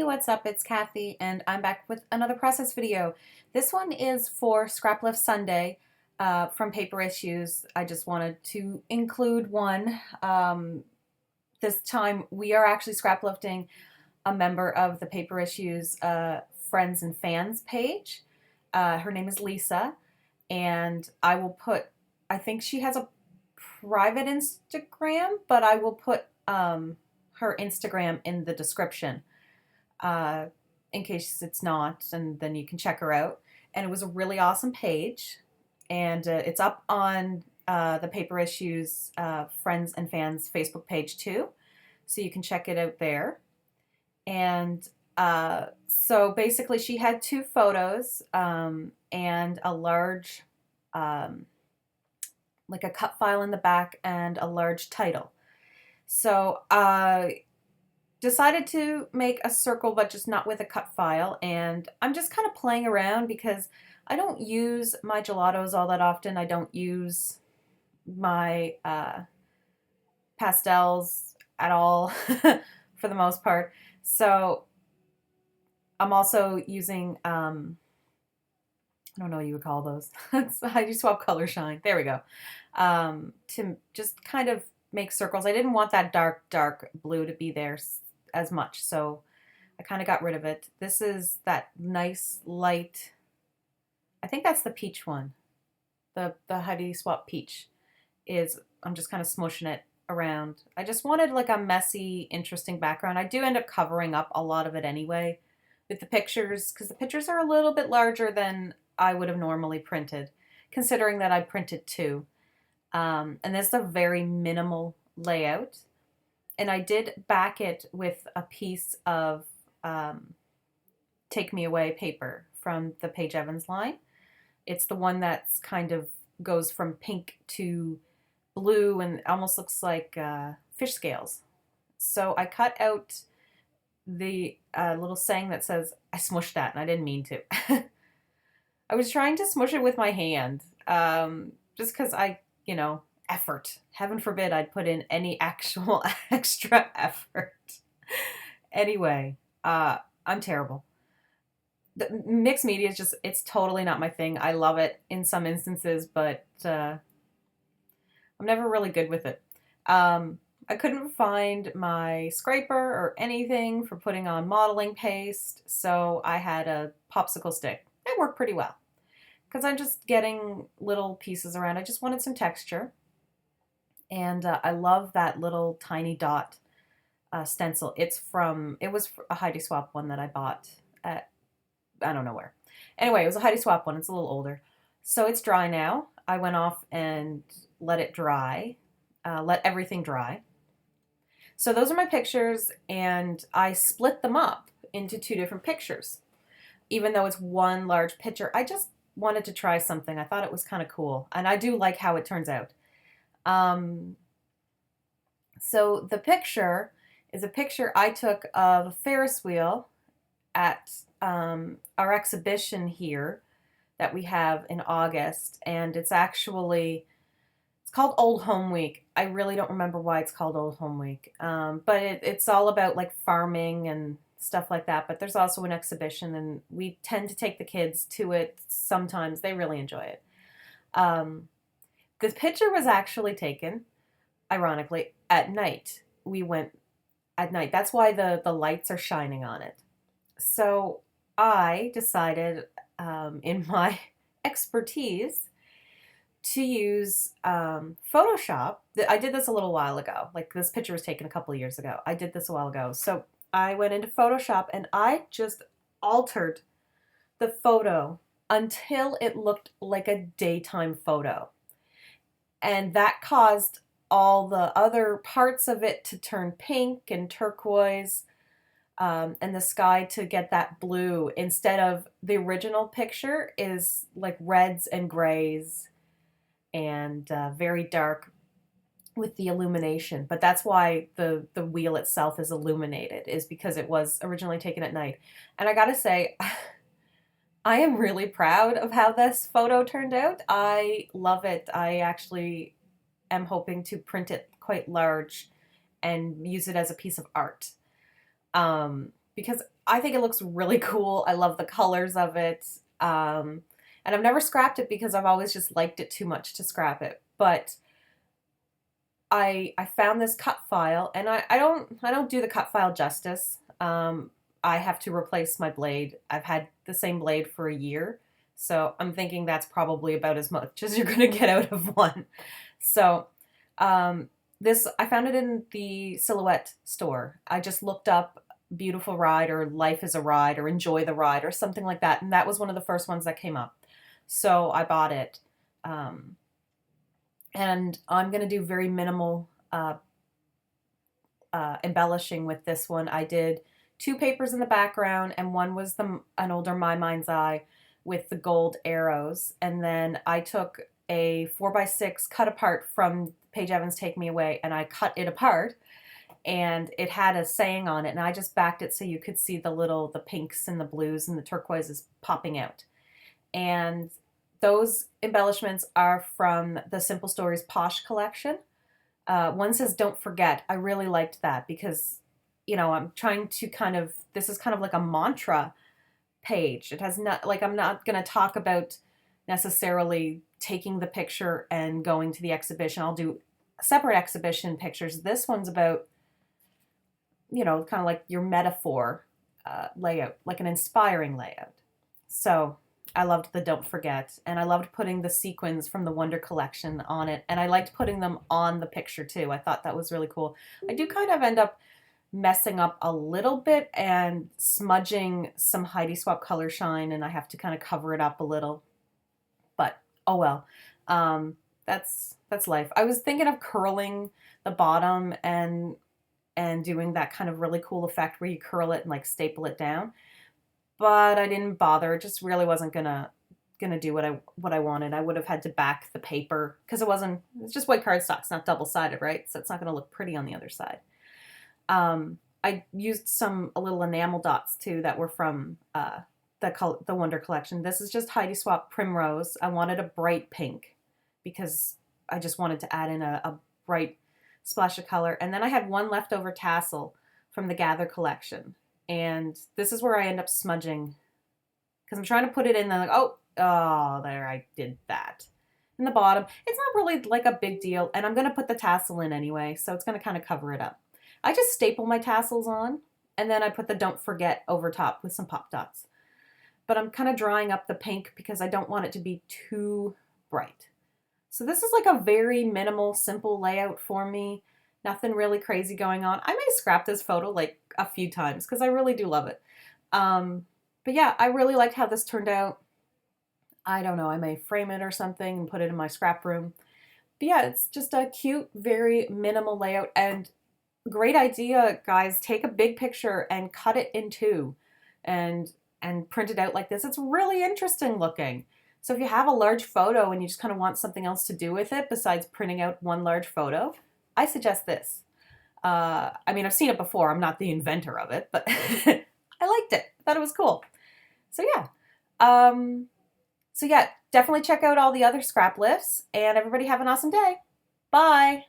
Hey, what's up? It's Kathy, and I'm back with another process video. This one is for Scraplift Sunday from Paper Issues. I just wanted to include one. This time we are actually scraplifting a member of the Paper Issues Friends and Fans page. Her name is Lisa, and I will put, I think she has a private Instagram, but I will put her Instagram in the description uh, in case it's not, and then you can check her out. And it was a really awesome page, and it's up on the Paper Issues Friends and Fans Facebook page too, so you can check it out there. And so basically, she had two photos and a large, like a cut file in the back and a large title. So decided to make a circle, but just not with a cut file, and I'm just kind of playing around because I don't use my gelatos all that often. I don't use my pastels at all for the most part. So I'm also using, I don't know what you would call those. How do you swap color shine? There we go. To just kind of make circles. I didn't want that dark blue to be there as much, so I kind of got rid of it. This is that nice light, I think that's the peach one. The how do you swap peach is, I'm just kind of smushing it around. I just wanted like a messy, interesting background. I do end up covering up a lot of it anyway with the pictures because the pictures are a little bit larger than I would have normally printed, considering that I printed two. And this is a very minimal layout. And I did back it with a piece of Take Me Away paper from the Paige Evans line. It's the one that's kind of goes from pink to blue and almost looks like fish scales. So I cut out the little saying that says, I smushed that, and I didn't mean to. I was trying to smush it with my hand, just because effort. Heaven forbid I'd put in any actual extra effort. Anyway, I'm terrible. The mixed media is just, it's totally not my thing. I love it in some instances, but I'm never really good with it. I couldn't find my scraper or anything for putting on modeling paste, so I had a popsicle stick. It worked pretty well because I'm just getting little pieces around. I just wanted some texture. And I love that little tiny dot stencil. It was a Heidi Swap one that I bought at, I don't know where. Anyway, it was a Heidi Swap one. It's a little older. So it's dry now. I went off and let it dry, let everything dry. So those are my pictures, and I split them up into two different pictures. Even though it's one large picture, I just wanted to try something. I thought it was kind of cool, and I do like how it turns out. So the picture is a picture I took of a Ferris wheel at our exhibition here that we have in August, and it's called Old Home Week. I really don't remember why it's called Old Home Week, but it's all about like farming and stuff like that. But there's also an exhibition, and we tend to take the kids to it sometimes. They really enjoy it. The picture was actually taken, ironically, at night. We went at night. That's why the lights are shining on it. So I decided, in my expertise, to use Photoshop. I did this a little while ago. Like, this picture was taken a couple of years ago. I did this a while ago. So I went into Photoshop and I just altered the photo until it looked like a daytime photo. And that caused all the other parts of it to turn pink and turquoise, and the sky to get that blue, instead of the original picture is like reds and grays and very dark with the illumination. But that's why the wheel itself is illuminated, is because it was originally taken at night. And I gotta say, I am really proud of how this photo turned out. I love it. I actually am hoping to print it quite large and use it as a piece of art. because I think it looks really cool. I love the colors of it. And I've never scrapped it because I've always just liked it too much to scrap it. But I found this cut file, and I don't do the cut file justice. I have to replace my blade. I've had the same blade for a year, so I'm thinking that's probably about as much as you're gonna get out of one. So this I found it in the Silhouette store. I just looked up Beautiful Ride or Life is a Ride or Enjoy the Ride or something like that, and that was one of the first ones that came up. So I bought it. Um, and I'm going to do very minimal embellishing with this one. I did two papers in the background, and one was an older My Mind's Eye with the gold arrows. And then I took a 4x6 cut apart from Paige Evans' Take Me Away, and I cut it apart, and it had a saying on it, and I just backed it so you could see the pinks and the blues and the turquoises popping out. And those embellishments are from the Simple Stories Posh collection. One says "Don't forget." I really liked that because, I'm trying to this is kind of like a mantra page. It has not, like, I'm not going to talk about necessarily taking the picture and going to the exhibition. I'll do separate exhibition pictures. This one's about, kind of like your metaphor layout, like an inspiring layout. So I loved the Don't Forget, and I loved putting the sequins from the Wonder Collection on it, and I liked putting them on the picture too. I thought that was really cool. I do kind of end up messing up a little bit and smudging some Heidi Swap Color Shine, and I have to kind of cover it up a little, but oh well. That's life. I was thinking of curling the bottom and doing that kind of really cool effect where you curl it and like staple it down, but I didn't bother. It just really wasn't gonna do what I wanted. I would have had to back the paper because it's just white cardstock. It's not double-sided, right? So it's not gonna look pretty on the other side. I used a little enamel dots too that were from the Wonder Collection. This is just Heidi Swap Primrose. I wanted a bright pink because I just wanted to add in a bright splash of color. And then I had one leftover tassel from the Gather Collection. And this is where I end up smudging because I'm trying to put it in there. Like, oh, there, I did that. In the bottom, it's not really like a big deal, and I'm going to put the tassel in anyway, so it's going to kind of cover it up. I just staple my tassels on, and then I put the Don't Forget over top with some pop dots. But I'm kind of drying up the pink because I don't want it to be too bright. So this is like a very minimal, simple layout for me. Nothing really crazy going on. I may scrap this photo like a few times because I really do love it. But yeah, I really liked how this turned out. I don't know, I may frame it or something and put it in my scrap room. But yeah, it's just a cute, very minimal layout, and great idea, guys. Take a big picture and cut it in two and print it out like this. It's really interesting looking. So if you have a large photo and you just kind of want something else to do with it besides printing out one large photo, I suggest this. I mean, I've seen it before. I'm not the inventor of it, but I liked it. I thought it was cool. So yeah. So yeah, definitely check out all the other scrap lifts, and everybody have an awesome day. Bye.